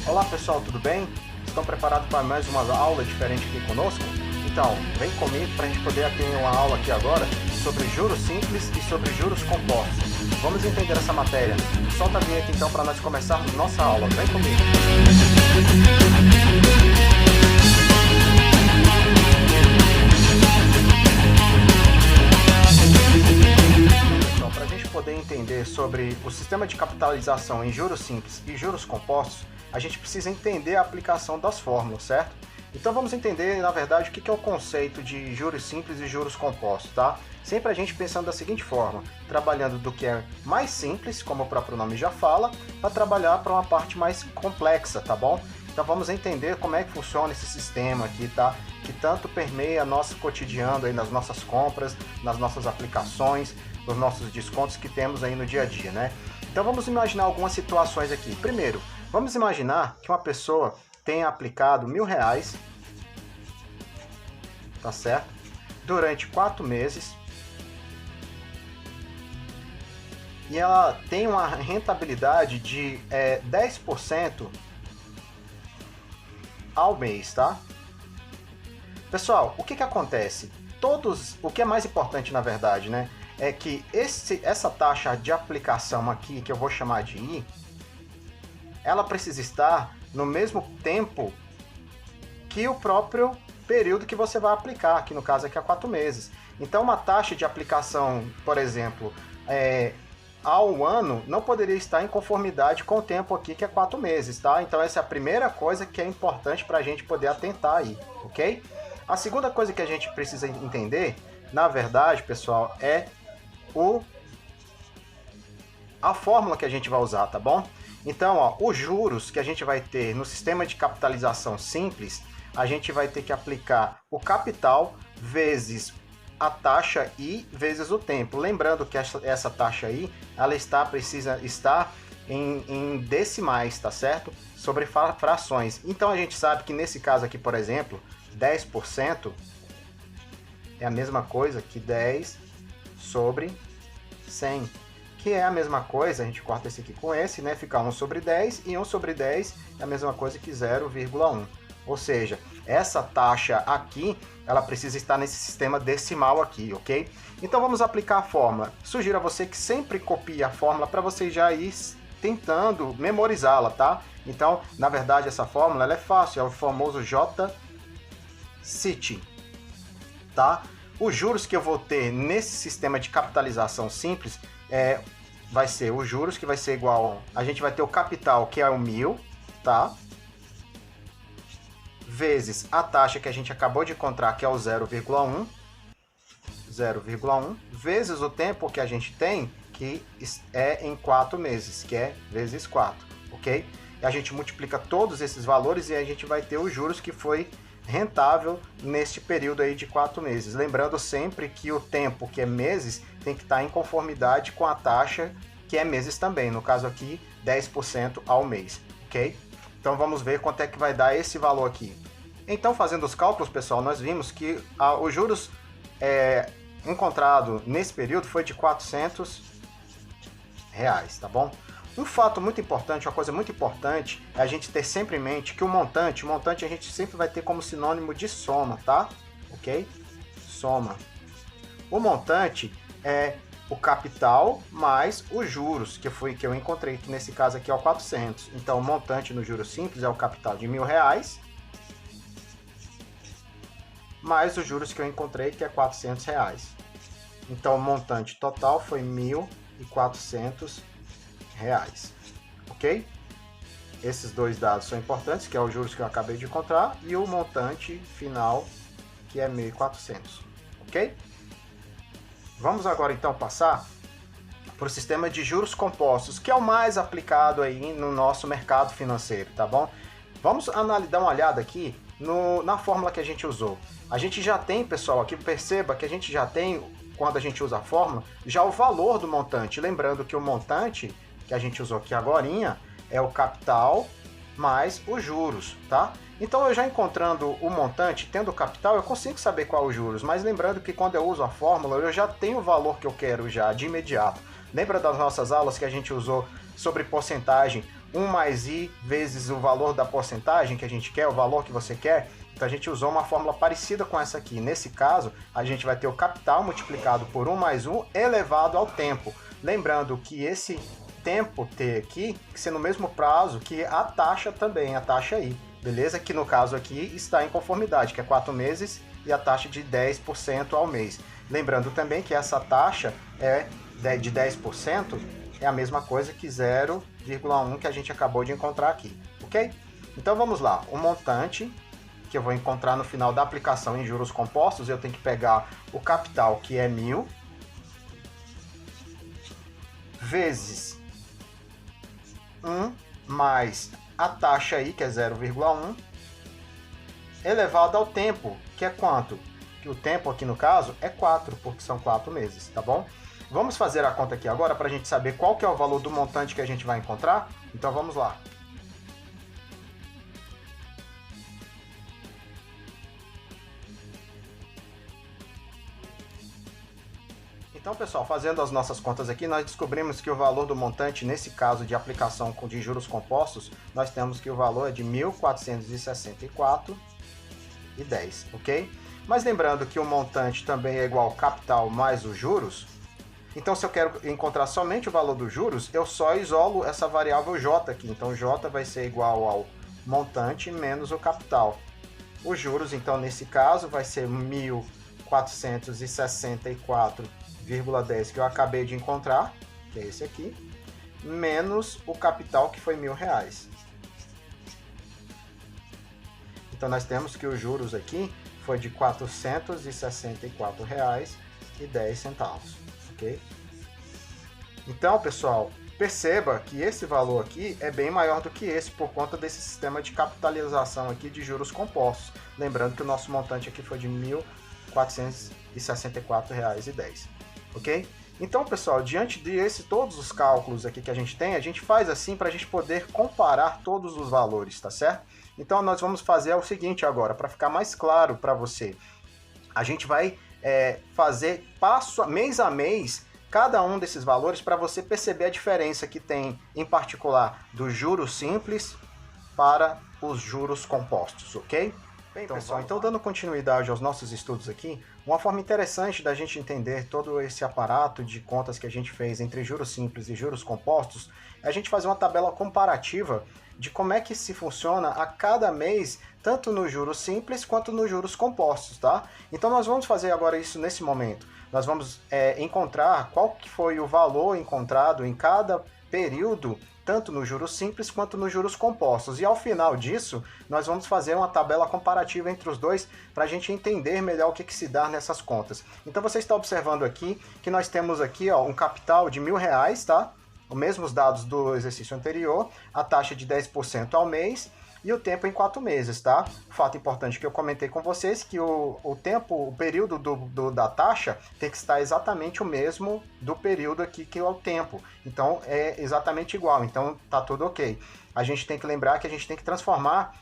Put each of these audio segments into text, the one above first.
Olá pessoal, tudo bem? Estão preparados para mais uma aula diferente aqui conosco? Então, vem comigo para a gente poder ter uma aula aqui agora sobre juros simples e sobre juros compostos. Vamos entender essa matéria. Solta a vinheta então para nós começarmos nossa aula. Vem comigo! Então, para a gente poder entender sobre o sistema de capitalização em juros simples e juros compostos, a gente precisa entender a aplicação das fórmulas, certo? Então vamos entender, na verdade, o que é o conceito de juros simples e juros compostos, tá? Sempre a gente pensando da seguinte forma, trabalhando do que é mais simples, como o próprio nome já fala, para trabalhar para uma parte mais complexa, tá bom? Então vamos entender como é que funciona esse sistema aqui, tá? Que tanto permeia nosso cotidiano aí nas nossas compras, nas nossas aplicações, nos nossos descontos que temos aí no dia a dia, né? Então vamos imaginar algumas situações aqui. Primeiro, vamos imaginar que uma pessoa tenha aplicado R$1.000, tá certo? Durante 4 meses. E ela tem uma rentabilidade de 10% ao mês, tá? Pessoal, o que acontece? O que é mais importante, na verdade, né? É que essa taxa de aplicação aqui, que eu vou chamar de I, ela precisa estar no mesmo tempo que o próprio período que você vai aplicar, que no caso aqui é 4 meses. Então uma taxa de aplicação, por exemplo, ao ano, não poderia estar em conformidade com o tempo aqui, que é 4 meses, tá? Então essa é a primeira coisa que é importante para a gente poder atentar aí, ok? A segunda coisa que a gente precisa entender, na verdade, pessoal, é a fórmula que a gente vai usar, tá bom? Então, ó, os juros que a gente vai ter no sistema de capitalização simples, a gente vai ter que aplicar o capital vezes a taxa I vezes o tempo. Lembrando que essa taxa I, ela precisa estar em decimais, tá certo? Sobre frações. Então a gente sabe que nesse caso aqui, por exemplo, 10% é a mesma coisa que 10 sobre 100. Que é a mesma coisa, a gente corta esse aqui com esse, né? Fica 1 sobre 10, e 1 sobre 10 é a mesma coisa que 0,1. Ou seja, essa taxa aqui, ela precisa estar nesse sistema decimal aqui, ok? Então vamos aplicar a fórmula. Sugiro a você que sempre copie a fórmula para você já ir tentando memorizá-la, tá? Então, na verdade, essa fórmula ela é fácil, é o famoso J-CIT, tá? Os juros que eu vou ter nesse sistema de capitalização simples vai ser os juros, que vai ser igual, a gente vai ter o capital, que é o 1.000, tá? Vezes a taxa que a gente acabou de encontrar, que é o 0,1, vezes o tempo que a gente tem, que é em 4 meses, que é vezes 4, ok? E a gente multiplica todos esses valores e a gente vai ter os juros que foi rentável neste período aí de 4 meses. Lembrando sempre que o tempo, que é meses, tem que estar em conformidade com a taxa, que é meses também. No caso aqui, 10% ao mês, ok? Então vamos ver quanto é que vai dar esse valor aqui. Então, fazendo os cálculos, pessoal, nós vimos que os juros encontrado nesse período foi de R$400, tá bom? Um fato muito importante, uma coisa muito importante, é a gente ter sempre em mente que o montante a gente sempre vai ter como sinônimo de soma, tá? Ok? Soma. O montante é o capital mais os juros, que eu encontrei, que nesse caso aqui é o 400. Então, o montante no juros simples é o capital de R$1.000, mais os juros que eu encontrei, que é R$400. Então, o montante total foi R$1.400. Ok? Esses dois dados são importantes, que é os juros que eu acabei de encontrar, e o montante final, que é 1.400. Ok? Vamos agora então passar para o sistema de juros compostos, que é o mais aplicado aí no nosso mercado financeiro, tá bom? Vamos dar uma olhada aqui na fórmula que a gente usou. A gente já tem, pessoal, aqui perceba que a gente já tem, quando a gente usa a fórmula, já o valor do montante. Lembrando que o montante que a gente usou aqui agorinha é o capital mais os juros, tá? Então eu já encontrando o montante, tendo o capital, eu consigo saber qual é os juros, mas lembrando que quando eu uso a fórmula, eu já tenho o valor que eu quero já de imediato. Lembra das nossas aulas que a gente usou sobre porcentagem 1 mais I vezes o valor da porcentagem que a gente quer, o valor que você quer. Então a gente usou uma fórmula parecida com essa aqui. Nesse caso, a gente vai ter o capital multiplicado por 1 mais 1 elevado ao tempo. Lembrando que esse tempo T aqui, tem que ser no mesmo prazo que a taxa também, a taxa I, beleza? Que no caso aqui está em conformidade, que é 4 meses e a taxa de 10% ao mês. Lembrando também que essa taxa de 10% é a mesma coisa que 0,1 que a gente acabou de encontrar aqui, ok? Então vamos lá, o montante que eu vou encontrar no final da aplicação em juros compostos, eu tenho que pegar o capital, que é 1.000, vezes 1 mais a taxa aí, que é 0,1, elevado ao tempo, que é quanto? Que o tempo aqui no caso é 4, porque são 4 meses, tá bom? Vamos fazer a conta aqui agora para a gente saber qual que é o valor do montante que a gente vai encontrar? Então vamos lá. Então, pessoal, fazendo as nossas contas aqui, nós descobrimos que o valor do montante, nesse caso de aplicação de juros compostos, nós temos que o valor é de R$ 1.464,10, ok? Mas lembrando que o montante também é igual ao capital mais os juros, então se eu quero encontrar somente o valor dos juros, eu só isolo essa variável J aqui. Então, J vai ser igual ao montante menos o capital. Os juros, então, nesse caso, vai ser 1.464,10 que eu acabei de encontrar, que é esse aqui, menos o capital, que foi R$ 1.000. Então nós temos que os juros aqui foi de R$ 464,10, ok? Então, pessoal, perceba que esse valor aqui é bem maior do que esse por conta desse sistema de capitalização aqui de juros compostos. Lembrando que o nosso montante aqui foi de R$ 1.464,10. Ok? Então, pessoal, diante de todos os cálculos aqui que a gente tem, a gente faz assim para a gente poder comparar todos os valores, tá certo? Então, nós vamos fazer o seguinte agora, para ficar mais claro para você. A gente vai fazer mês a mês cada um desses valores para você perceber a diferença que tem, em particular, dos juros simples para os juros compostos, ok? Bem, então, pessoal, então dando continuidade aos nossos estudos aqui, uma forma interessante da gente entender todo esse aparato de contas que a gente fez entre juros simples e juros compostos é a gente fazer uma tabela comparativa de como é que se funciona a cada mês, tanto nos juros simples quanto nos juros compostos, tá? Então nós vamos fazer agora isso nesse momento. Nós vamos encontrar qual que foi o valor encontrado em cada período, tanto nos juros simples quanto nos juros compostos. E ao final disso, nós vamos fazer uma tabela comparativa entre os dois para a gente entender melhor o que se dá nessas contas. Então você está observando aqui que nós temos aqui um capital de R$ 1.000, tá? Os mesmos dados do exercício anterior, a taxa de 10% ao mês e o tempo em 4 meses, tá? Fato importante que eu comentei com vocês que o período da taxa tem que estar exatamente o mesmo do período aqui que é o tempo. Então é exatamente igual, então tá tudo ok. A gente tem que lembrar que a gente tem que transformar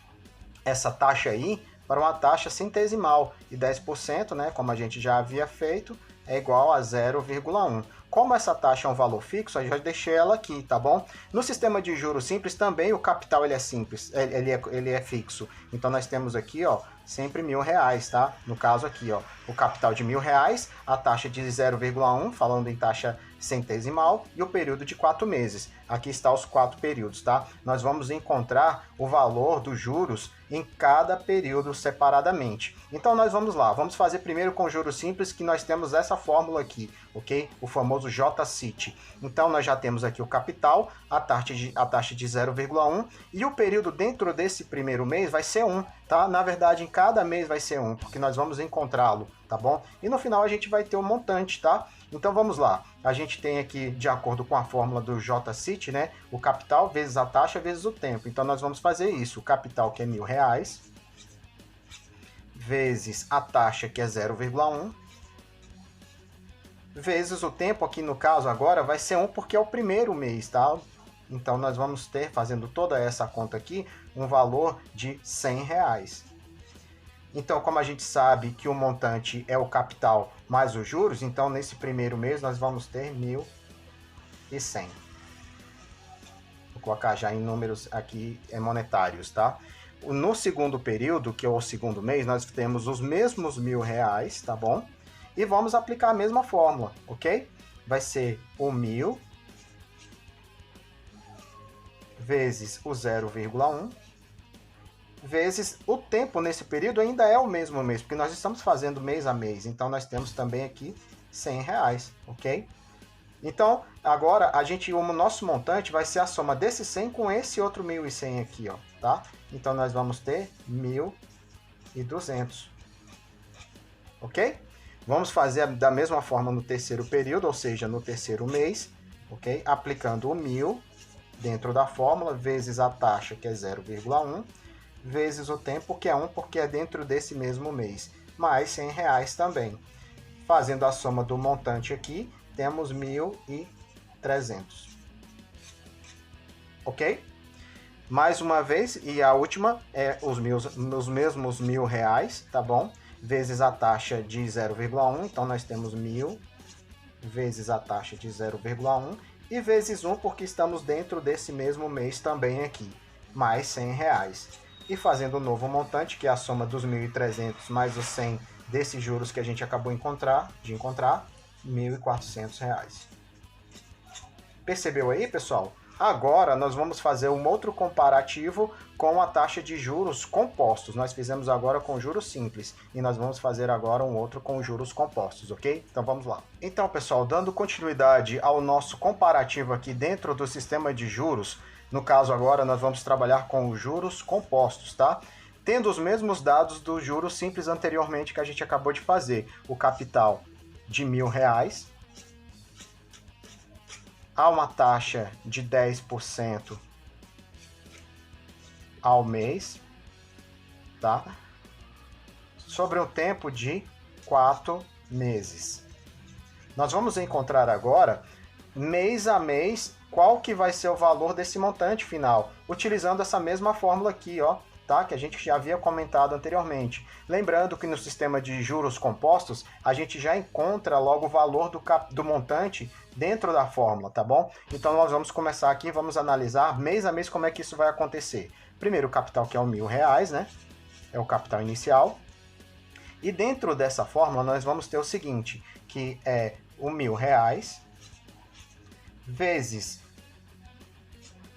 essa taxa aí para uma taxa centesimal e 10%, né, como a gente já havia feito, é igual a 0,1. Como essa taxa é um valor fixo, eu já deixei ela aqui, tá bom? No sistema de juros simples também o capital ele é simples, ele é fixo. Então nós temos aqui, ó, sempre R$ 1.000, tá? No caso aqui, ó, o capital de R$ 1.000, a taxa de 0,1, falando em taxa centesimal, e o período de 4 meses. Aqui está os 4 períodos, tá? Nós vamos encontrar o valor dos juros em cada período separadamente. Então nós vamos lá, vamos fazer primeiro com juros simples, que nós temos essa fórmula aqui, ok? O famoso J-CIT. Então nós já temos aqui o capital, a taxa de 0,1 e o período dentro desse primeiro mês vai ser 1, tá? Na verdade, em cada mês vai ser 1, porque nós vamos encontrá-lo, tá bom? E no final a gente vai ter um montante, tá? Então vamos lá, a gente tem aqui, de acordo com a fórmula do J-CIT, né, o capital vezes a taxa vezes o tempo. Então nós vamos fazer isso, o capital que é R$ 1.000, vezes a taxa que é 0,1, vezes o tempo, aqui no caso agora vai ser 1 porque é o primeiro mês, tá? Então nós vamos ter, fazendo toda essa conta aqui, um valor de R$ 100. Então, como a gente sabe que o montante é o capital mais os juros, então nesse primeiro mês nós vamos ter 1.100. colocar já em números aqui monetários, tá? No segundo período, que é o segundo mês, nós temos os mesmos R$1.000, tá bom? E vamos aplicar a mesma fórmula, ok? Vai ser o 1.000 vezes o 0,1 vezes o tempo nesse período ainda é o mesmo mês, porque nós estamos fazendo mês a mês, então nós temos também aqui R$100, ok? Então, agora o nosso montante vai ser a soma desse 100 com esse outro 1.100 aqui, ó, tá? Então nós vamos ter 1.200, ok? Vamos fazer da mesma forma no terceiro período, ou seja, no terceiro mês, ok? Aplicando o 1.000 dentro da fórmula, vezes a taxa, que é 0,1, vezes o tempo, que é 1, porque é dentro desse mesmo mês, mais R$100 também. Fazendo a soma do montante aqui, temos 1.300. Ok? Mais uma vez, e a última é os mesmos R$1.000, tá bom? Vezes a taxa de 0,1, então nós temos 1.000 vezes a taxa de 0,1 e vezes 1, porque estamos dentro desse mesmo mês também aqui, mais R$100. E fazendo o novo montante, que é a soma dos 1.300 mais os 100 desses juros que a gente acabou de encontrar, R$1.400. Percebeu aí, pessoal? Agora nós vamos fazer um outro comparativo com a taxa de juros compostos. Nós fizemos agora com juros simples e nós vamos fazer agora um outro com juros compostos, ok? Então vamos lá. Então, pessoal, dando continuidade ao nosso comparativo aqui dentro do sistema de juros, no caso agora nós vamos trabalhar com os juros compostos, tá? Tendo os mesmos dados dos juros simples anteriormente que a gente acabou de fazer. O capital de R$1.000, há uma taxa de 10% ao mês, tá? Sobre um tempo de 4 meses. Nós vamos encontrar agora, mês a mês, qual que vai ser o valor desse montante final, utilizando essa mesma fórmula aqui, ó, tá? Que a gente já havia comentado anteriormente. Lembrando que no sistema de juros compostos, a gente já encontra logo o valor do montante dentro da fórmula, tá bom? Então nós vamos começar aqui, vamos analisar mês a mês como é que isso vai acontecer. Primeiro o capital, que é o R$1.000, né? É o capital inicial. E dentro dessa fórmula nós vamos ter o seguinte, que é o R$1.000 vezes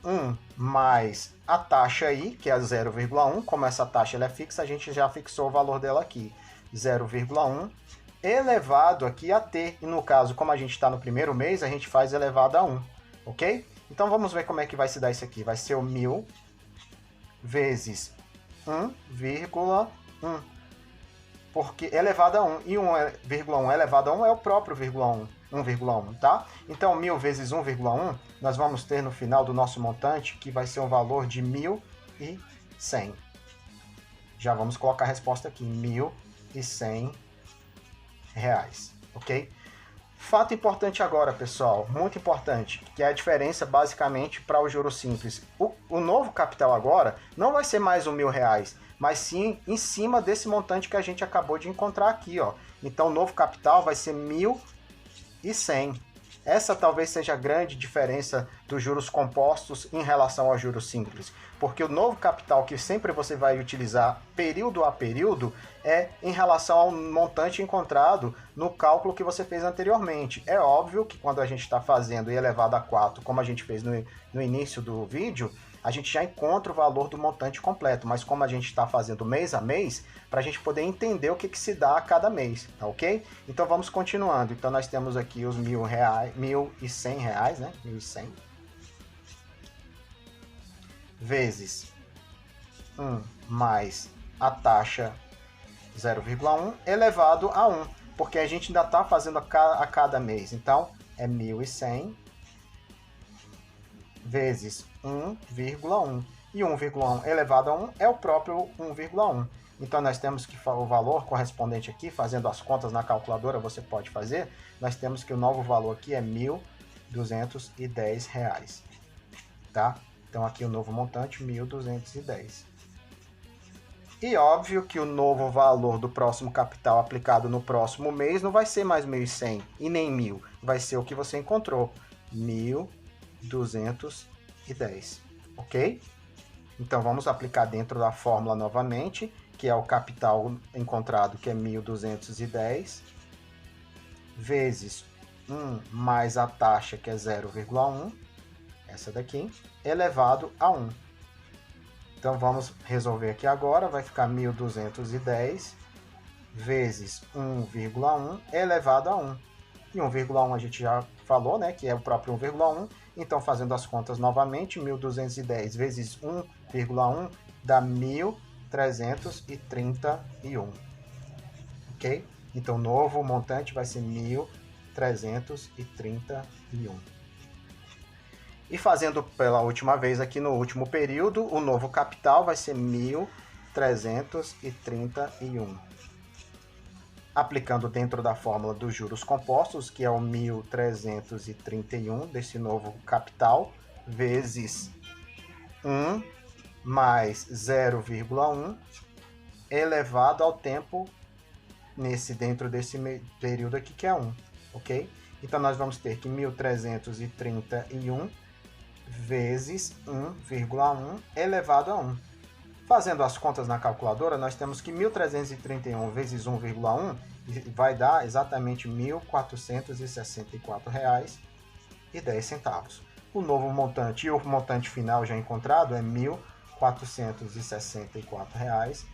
1 mais a taxa aí, que é 0,1, como essa taxa ela é fixa, a gente já fixou o valor dela aqui, 0,1, elevado aqui a t, e no caso, como a gente está no primeiro mês, a gente faz elevado a 1, ok? Então vamos ver como é que vai se dar isso aqui, vai ser o 1.000 vezes 1,1, porque elevado a 1, e 1,1 elevado a 1 é o próprio 1,1, tá? Então 1.000 vezes 1,1, nós vamos ter no final do nosso montante, que vai ser um valor de 1.100. Já vamos colocar a resposta aqui, R$1.100, ok? Fato importante agora, pessoal, muito importante, que é a diferença basicamente para o juro simples. O novo capital agora não vai ser mais R$1.000, mas sim em cima desse montante que a gente acabou de encontrar aqui, ó. Então o novo capital vai ser 1.100. Essa talvez seja a grande diferença dos juros compostos em relação aos juros simples, porque o novo capital que sempre você vai utilizar período a período é em relação ao montante encontrado no cálculo que você fez anteriormente. É óbvio que quando a gente está fazendo e elevado a 4, como a gente fez no início do vídeo, a gente já encontra o valor do montante completo, mas como a gente está fazendo mês a mês, para a gente poder entender o que se dá a cada mês, tá ok? Então vamos continuando. Então nós temos aqui os R$1.100, né? 1.100 vezes 1 mais a taxa 0,1 elevado a 1, porque a gente ainda está fazendo a cada mês. Então é 1.100 vezes 1,1. E 1,1 elevado a 1 é o próprio 1,1. Então nós temos que o valor correspondente aqui, fazendo as contas na calculadora, você pode fazer, nós temos que o novo valor aqui é R$1.210, tá? Então aqui o novo montante, 1.210. E óbvio que o novo valor do próximo capital aplicado no próximo mês não vai ser mais 1.100 e nem 1.000, vai ser o que você encontrou, 1.210. 210, ok? Então vamos aplicar dentro da fórmula novamente, que é o capital encontrado, que é 1.210, vezes 1 mais a taxa, que é 0,1, essa daqui, elevado a 1. Então vamos resolver aqui agora, vai ficar 1.210 vezes 1,1 elevado a 1. E 1,1 a gente já falou, né, que é o próprio 1,1. Então, fazendo as contas novamente, 1.210 vezes 1,1 dá 1.331. Ok? Então, o novo montante vai ser 1.331. E fazendo pela última vez aqui no último período, o novo capital vai ser 1.331. Aplicando dentro da fórmula dos juros compostos, que é o 1.331 desse novo capital, vezes 1 mais 0,1 elevado ao tempo dentro desse período aqui, que é 1, ok? Então, nós vamos ter que 1.331 vezes 1,1 elevado a 1. Fazendo as contas na calculadora, nós temos que 1.331 vezes 1,1 vai dar exatamente R$ 1.464,10. O novo montante e o montante final já encontrado é R$ 1.464,10.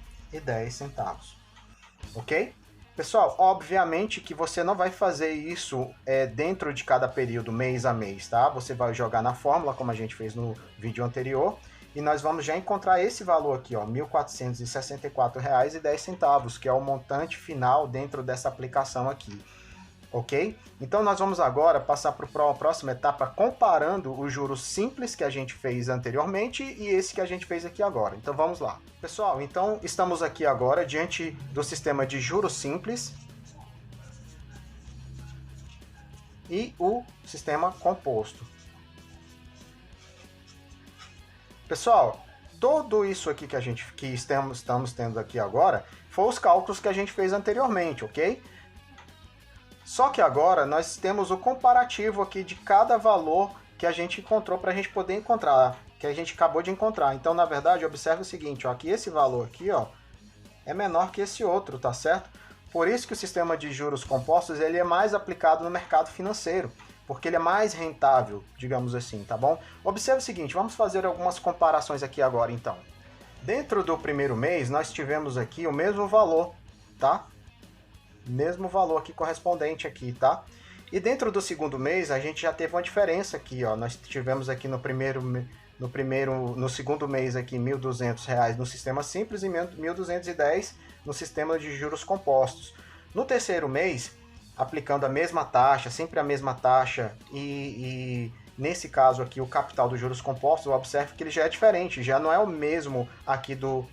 Ok? Pessoal, obviamente que você não vai fazer isso dentro de cada período, mês a mês, tá? Você vai jogar na fórmula, como a gente fez no vídeo anterior, e nós vamos já encontrar esse valor aqui, ó, R$ 1.464,10, que é o montante final dentro dessa aplicação aqui, ok? Então nós vamos agora passar para a próxima etapa, comparando os juros simples que a gente fez anteriormente e esse que a gente fez aqui agora. Então vamos lá. Pessoal, então estamos aqui agora diante do sistema de juros simples e o sistema composto. Pessoal, tudo isso aqui que estamos tendo aqui agora foi os cálculos que a gente fez anteriormente, ok? Só que agora nós temos o comparativo aqui de cada valor que a gente encontrou para a gente poder encontrar, que a gente acabou de encontrar. Então, na verdade, observe o seguinte, ó, que esse valor aqui, ó, é menor que esse outro, tá certo? Por isso que o sistema de juros compostos ele é mais aplicado no mercado financeiro, porque ele é mais rentável, digamos assim, tá bom? Observe o seguinte, vamos fazer algumas comparações aqui agora, então. Dentro do primeiro mês, nós tivemos aqui o mesmo valor, tá? Mesmo valor aqui correspondente aqui, tá? E dentro do segundo mês, a gente já teve uma diferença aqui, ó. Nós tivemos aqui no segundo mês aqui R$ 1.200 no sistema simples e 1.210 no sistema de juros compostos. No terceiro mês, aplicando a mesma taxa, sempre a mesma taxa, e nesse caso aqui o capital dos juros compostos, observe que ele já é diferente, já não é o mesmo aqui do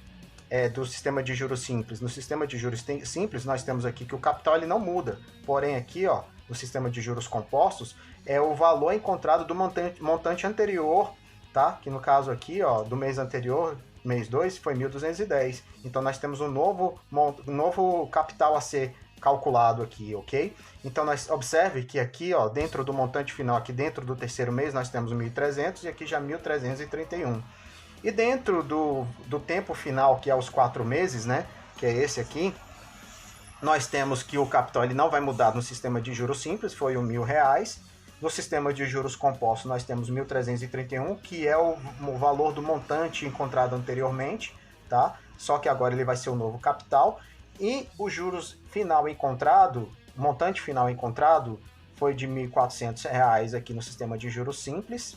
sistema de juros simples. No sistema de juros simples, nós temos aqui que o capital ele não muda, porém aqui, ó, no sistema de juros compostos, é o valor encontrado do montante anterior, tá? Que no caso aqui, ó, do mês anterior, mês 2, foi 1.210. Então nós temos um novo capital a ser calculado aqui, ok? Então nós observe que aqui, ó, dentro do montante final, aqui dentro do terceiro mês, nós temos 1.300 e aqui já 1.331. E dentro do tempo final, que é os 4 meses, né, que é esse aqui, nós temos que o capital ele não vai mudar no sistema de juros simples, foi R$ 1.000. No sistema de juros compostos, nós temos 1.331, que é o valor do montante encontrado anteriormente, tá? Só que agora ele vai ser o novo capital. E o juros final encontrado, o montante final encontrado, foi de R$ 1.400 aqui no sistema de juros simples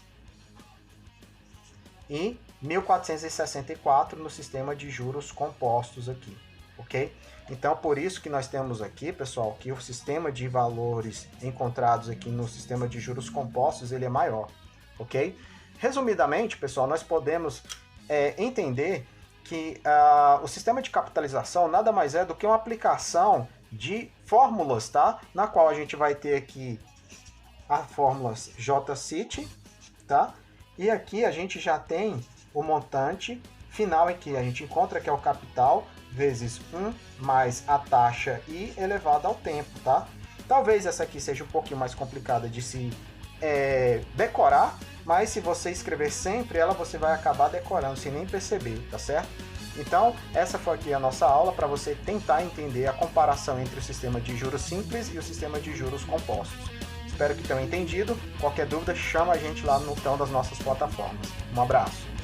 e 1.464 no sistema de juros compostos aqui, ok? Então, por isso que nós temos aqui, pessoal, que o sistema de valores encontrados aqui no sistema de juros compostos, ele é maior, ok? Resumidamente, pessoal, nós podemos entender que o sistema de capitalização nada mais é do que uma aplicação de fórmulas, tá? Na qual a gente vai ter aqui a fórmula J-CIT, tá? E aqui a gente já tem o montante final em que a gente encontra, que é o capital, vezes 1 mais a taxa I elevado ao tempo, tá? Talvez essa aqui seja um pouquinho mais complicada de se decorar, mas se você escrever sempre ela, você vai acabar decorando sem nem perceber, tá certo? Então, essa foi aqui a nossa aula para você tentar entender a comparação entre o sistema de juros simples e o sistema de juros compostos. Espero que tenham entendido. Qualquer dúvida, chama a gente lá no botão das nossas plataformas. Um abraço!